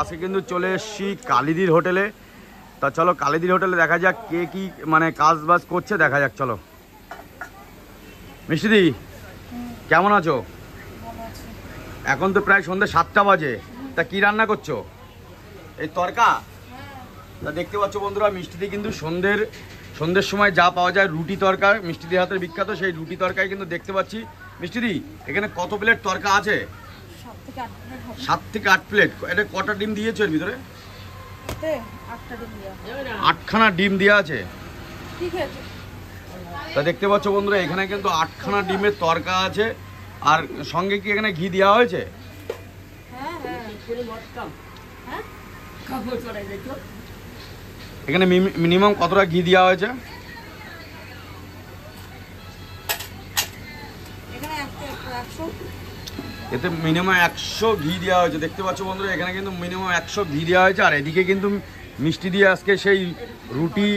আজকে কিন্তু চলে এসছি কালিদির হোটেলে। তা চলো কালিদির হোটেলে দেখা যাক কে কি মানে কাজ বাজ করছে, দেখা যাক। চলো মিষ্টিদি, কেমন আছো? এখন তো প্রায় সন্ধ্যে 7টা বাজে। তা কি রান্না করছো? এই তরকা? তা দেখতে পাচ্ছ বন্ধুরা, মিষ্টিদি কিন্তু সন্ধ্যের সময় যা পাওয়া যায় রুটি তরকা, মিষ্টিদির হাতের বিখ্যাত সেই রুটি তরকাই কিন্তু দেখতে পাচ্ছি। মিষ্টিদি, এখানে কত প্লেট তরকা আছে? 7 থেকে 8 প্লেট। এটা কটা ডিম দিয়েছো এর ভিতরে? 8খানা ডিম দেওয়া আছে। তা দেখতে পাচ্ছ বন্ধুরা, এখানে কিন্তু 8খানা ডিমের তরকা আছে। আর সঙ্গে কি এখানে ঘি দেওয়া হয়েছে? এখানে মিনিমাম কতটা ঘি দেওয়া হয়েছে? এতে মিনিমাম 100 ঘি দেওয়া হয়েছে। দেখতে পাচ্ছ বন্ধুরা, এখানে কিন্তু মিনিমাম 100 ঘি দেওয়া হয়েছে। আর এদিকে কিন্তু মিষ্টি দিয়ে আজকে সেই রুটি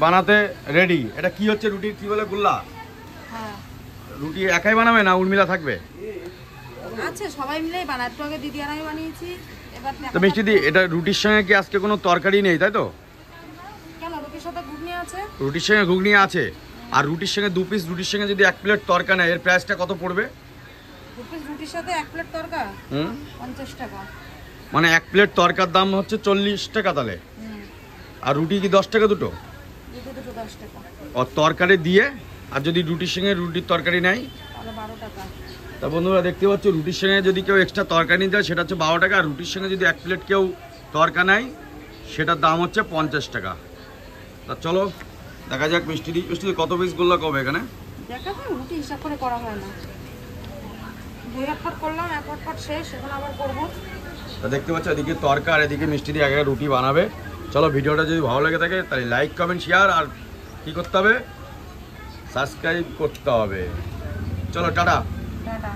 বানাতে রেডি। এটা কি হচ্ছে? রুটি কি বলে? গোল্লা? রুটি একাই বানাবে না উর্মিলা থাকবে? আচ্ছা, সবাই মিলেই বানাই। একটু আগে দিদি আর আমি বানিয়েছি। এবার তো মিষ্টি দি, এটা রুটির সঙ্গে কি আজকে কোনো তরকারি নেই তাই তো? কেন, রুটির সাথে ঘুগনি আছে। রুটির সঙ্গে ঘুগনি আছে। আর রুটির সঙ্গে 2 পিস, রুটির সঙ্গে যদি 1 প্লেট তরকা নেয়, এর প্রাইসটা কত পড়বে? 2 পিস রুটির সাথে 1 প্লেট তরকা 50 টাকা। মানে 1 প্লেট তরকার দাম হচ্ছে 40 টাকা তাহলে। আর রুটি কি 10 টাকা দুটো? দুটো 10 টাকা। আর তরকারি দিয়ে, আর যদি রুটির সঙ্গে রুটির তরকারি নেয় তাহলে 12 টাকা। তা বন্ধুরা দেখতে পাচ্ছ, রুটির সঙ্গে যদি কেউ এক্সট্রা তরকারি নিতে হয় সেটা হচ্ছে 12 টাকা। আর রুটির সঙ্গে যদি 1 প্লেট কেউ তরকা নেয় সেটার দাম হচ্ছে 50 টাকা। তা চলো দেখা যাক মিষ্টি কত পিস গোল্লা কবে এখানে দেখা যায়। রুটি হিসাব করে করা হয় না। 2 পাট করলাম, 1 পাট শেষ, এখন আবার করবো। তা দেখতে পাচ্ছ এদিকে তরকা আর এদিকে মিষ্টি দিয়ে আগে রুটি বানাবে। চলো, ভিডিওটা যদি ভালো লেগে থাকে তাহলে লাইক কমেন্ট শেয়ার আর কি করতে হবে? সাবস্ক্রাইব করতে হবে। চলো টাটা। টাটা।